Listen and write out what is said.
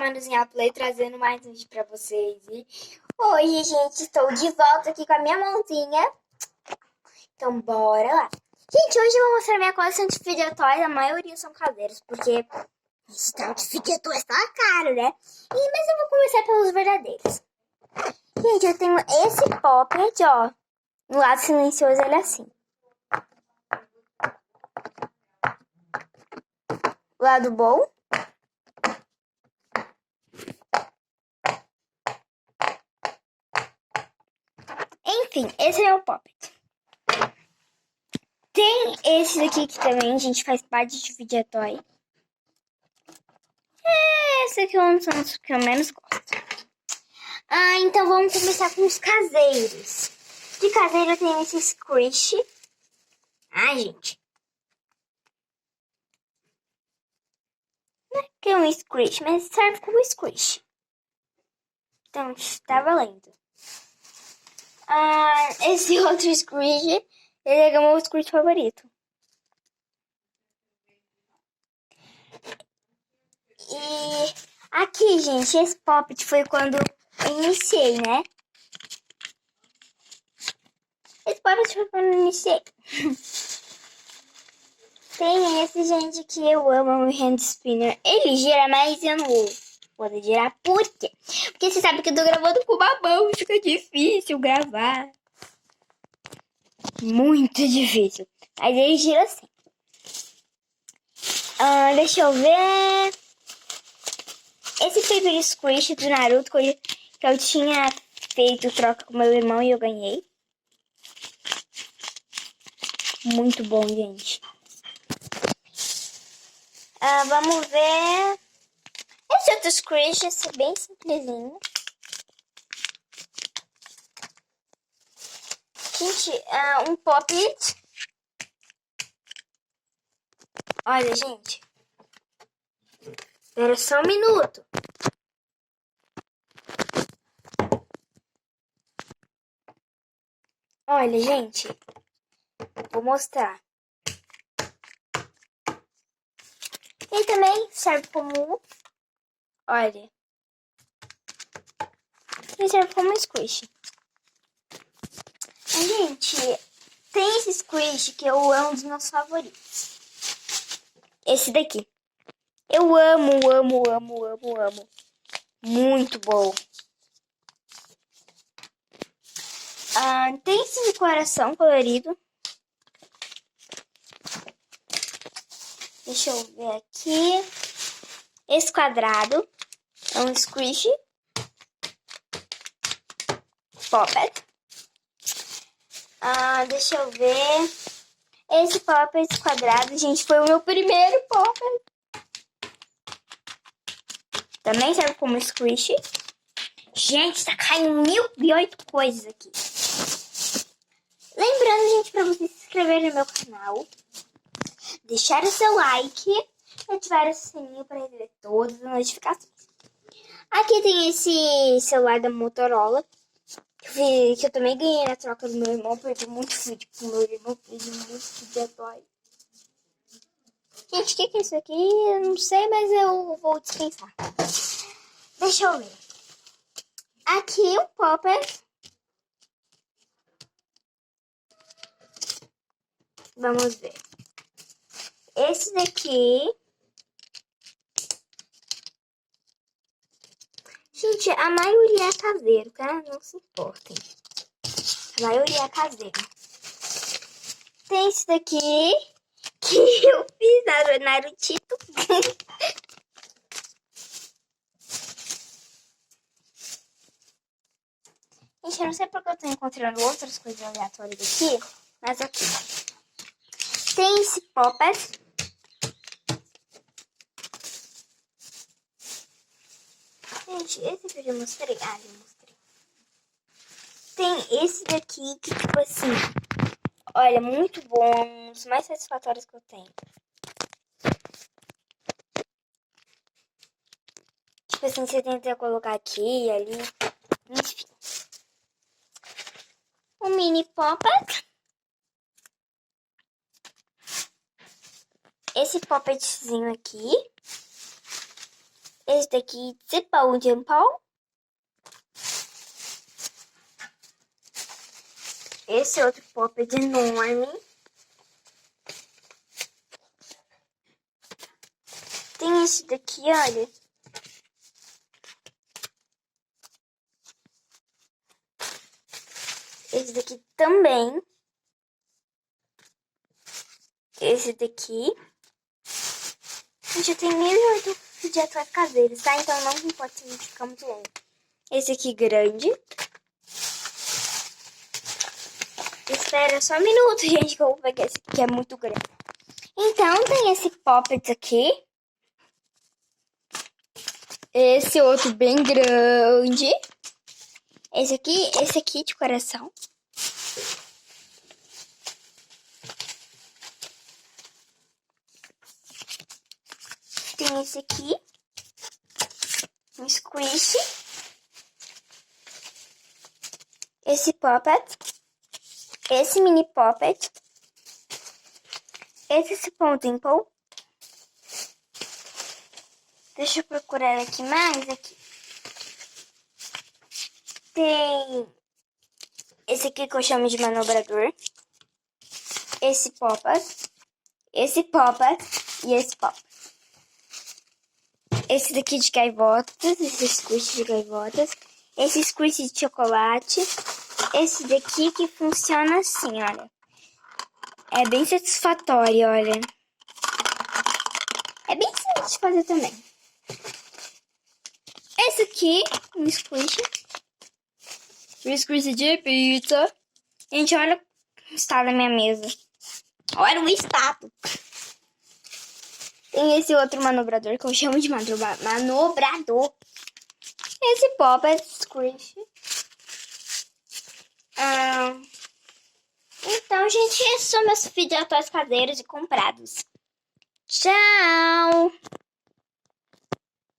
Manuzinha Play trazendo mais um vídeo pra vocês. E hoje, gente, estou de volta aqui com a minha mãozinha. Então, bora lá. Gente, hoje eu vou mostrar minha coleção de fidget toys. A maioria são caseiros, porque esse tal de fidget toys tá caro, né? Mas eu vou começar pelos verdadeiros. Gente, eu tenho esse Poppet, ó. No lado silencioso, ele é assim. O lado bom. Enfim, esse é o Poppet. Tem esse daqui que também a gente faz parte de fidget toy. Esse aqui é um dos que eu menos gosto. Então vamos começar com os caseiros. De caseiro eu tenho esse squish. Gente. Não é que é um squish, mas serve como squish. Então, tá valendo. Esse outro squish, ele é o meu squish favorito. E aqui, gente, esse Poppet foi quando eu iniciei, né? Esse Poppet foi quando eu iniciei. Tem esse, gente, que eu amo, o hand spinner. Ele gira, mas eu não vou poder girar. Por quê? Porque você sabe que eu tô gravando com uma mão, fica difícil gravar. Muito difícil. Mas ele gira assim. Deixa eu ver. Esse Paper Squish do Naruto que eu tinha feito troca com meu irmão e eu ganhei. Muito bom, gente. Vamos ver. Esse outro Squish, esse é bem simplesinho. Gente, um Poppet. Olha, gente. Espera só um minuto. Olha, gente. Vou mostrar. Ele também serve como... Olha. Ele serve como squish. Gente, tem esse squish que eu amo, um dos meus favoritos. Esse daqui. Eu amo, amo, amo, amo, amo. Muito bom. Tem esse de coração colorido. Deixa eu ver aqui. Esse quadrado é um squish. Poppet. Deixa eu ver. Esse Poppet quadrado, gente, foi o meu primeiro Poppet. Também serve como squish. Gente, tá caindo 1008 coisas aqui. Lembrando, gente, pra você se inscrever no meu canal, deixar o seu like e ativar o sininho para receber todas as notificações. Aqui tem esse celular da Motorola, que eu também ganhei na troca do meu irmão, porque muito fui pro meu irmão, pedi muito fidget toy. Gente, o que é isso aqui? Eu não sei, mas eu vou dispensar. Deixa eu ver. Aqui o Poppet. Vamos ver. Esse daqui. Gente, a maioria é caseiro, tá? Não se importem. A maioria é caseiro. Tem esse daqui que eu fiz na Narutito. Gente, eu não sei porque eu tô encontrando outras coisas aleatórias aqui, mas aqui. Tem esse Poppet. Gente, esse que eu já mostrei. Já mostrei. Tem esse daqui que, tipo assim, olha, muito bom. Um dos mais satisfatórios que eu tenho. Tipo assim, você tenta colocar aqui e ali. Enfim. Um mini Poppet. Esse Poppetzinho aqui. Esse daqui, Zipão Dimple. Esse outro Poppet enorme. Tem esse daqui, olha. Esse daqui também. Esse daqui. Gente, eu tenho 1.008 fidget caseiros, tá? Então não pode ficar muito longo. Esse aqui grande. Espera só um minuto, gente, que eu vou pegar esse aqui, é muito grande. Então, tem esse Poppet aqui. Esse outro bem grande. Esse aqui de coração. Tem esse aqui. Um squish. Esse Poppet. Esse mini Poppet. Esse Zipão Dimple. Deixa eu procurar aqui mais. Aqui. Tem esse aqui que eu chamo de manobrador. Esse Poppet. Esse Poppet e esse Poppet. Esse daqui de gaivotas. Esse squish de gaivotas. Esse squish de chocolate. Esse daqui que funciona assim, olha. É bem satisfatório, olha. É bem simples de fazer também. Esse aqui, um squish. Um squish de pizza. Gente, olha o estado da minha mesa. Olha o estado. Tem esse outro manobrador que eu chamo de manobrador. Esse Poppet Squish. Então, gente, esses são meus fidget caseiros e comprados. Tchau!